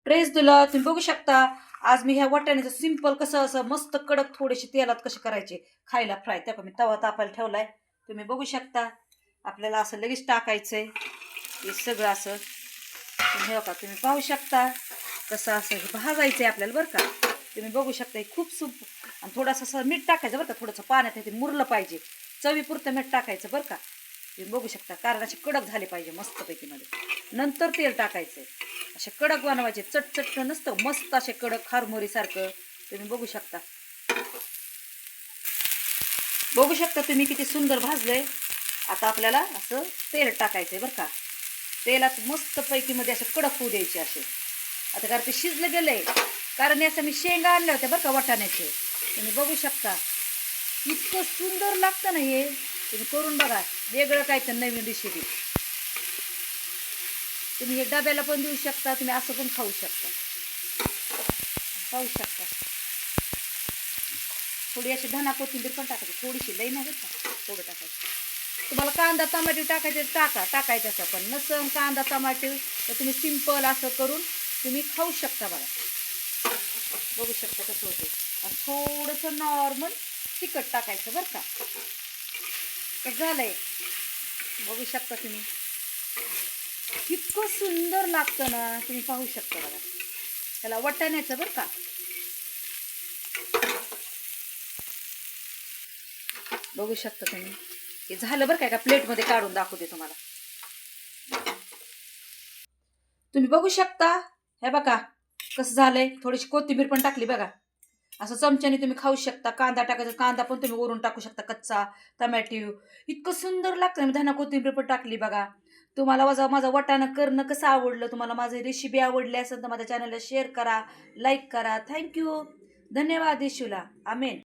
Press दिलं. तुम्ही बघू शकता आज मी ह्या वाटाण्याचं सिंपल कसं असं मस्त कडक थोडेसे तेलात कसे करायचे खायला फ्राय. त्या मी तवा तापायला ठेवलाय. तुम्ही बघू शकता आपल्याला असं लगेच टाकायचंय हे सगळं असं. तुम्ही बघा तुम्ही पाहू शकता कसं असं हे भाजायचंय आपल्याला बरं का. तुम्ही बघू शकता हे खूप आणि थोडंसं असं मीठ टाकायचं बरं का. थोडंसं पाण्यात ते मुरलं पाहिजे. चवीपुरतं मीठ टाकायचं बरं का. तुम्ही बघू शकता कारण असे कडक झाले पाहिजे मस्तपैकी मध्ये. नंतर तेल टाकायचंय. असे कडक बनवायचे चटचट नसतं मस्त असे कडक खारमोरीसारखं. तुम्ही बघू शकता. बघू शकता तुम्ही किती सुंदर भाजलंय. आता आपल्याला असं तेल टाकायचंय बरं का. तेलात मस्तपैकी मध्ये असं कडक होऊ द्यायचे असे. आता कारण ते शिजलं गेलंय कारण याचं मी शेंगा आणल्या होत्या बरं का वाटाण्याचे. तुम्ही बघू शकता इतकं सुंदर लागतं ना हे. तुम्ही करून बघा वेगळं काय तर नवीन रेसिपी. तुम्ही हे डब्याला पण देऊ शकता. तुम्ही असं पण खाऊ शकता. खाऊ शकता. थोडी अशी धना कोथिंबीर पण टाकायची थोडीशी लई नाही बरं का. थोडं टाकायचं. तुम्हाला कांदा टमाटे टाकायचे टाकायचं असं. पण नसन कांदा टमाटे तर तुम्ही सिंपल असं करून तुम्ही खाऊ शकता बघा. बघू शकता कसं होते. आणि थोडंसं नॉर्मल तिखट टाकायचं बरं का. तर झालंय बघू शकता तुम्ही इतकं सुंदर लागतं ना. तुम्ही पाहू शकता बघा. त्याला वाटाण्याचं बरं का. बघू शकता तुम्ही हे झालं बरं का. एका प्लेटमध्ये काढून दाखवते तुम्हाला. तुम्ही बघू शकता हे बघा कसं झालंय. थोडीशी कोथिंबीर पण टाकली बघा. असं चमच्याने तुम्ही खाऊ शकता. कांदा टाकायचा कांदा पण तुम्ही वरून टाकू शकता कच्चा. टमॅटो इतकं सुंदर लागतं. धना कोथिंबीर पण टाकली बघा. तुम्हाला माझं वाटाणं करणं कसं आवडलं. तुम्हाला माझी रेसिपी आवडली असेल तर माझ्या चॅनलला शेअर करा लाईक करा. थँक्यू. धन्यवाद. येशूला आमेन.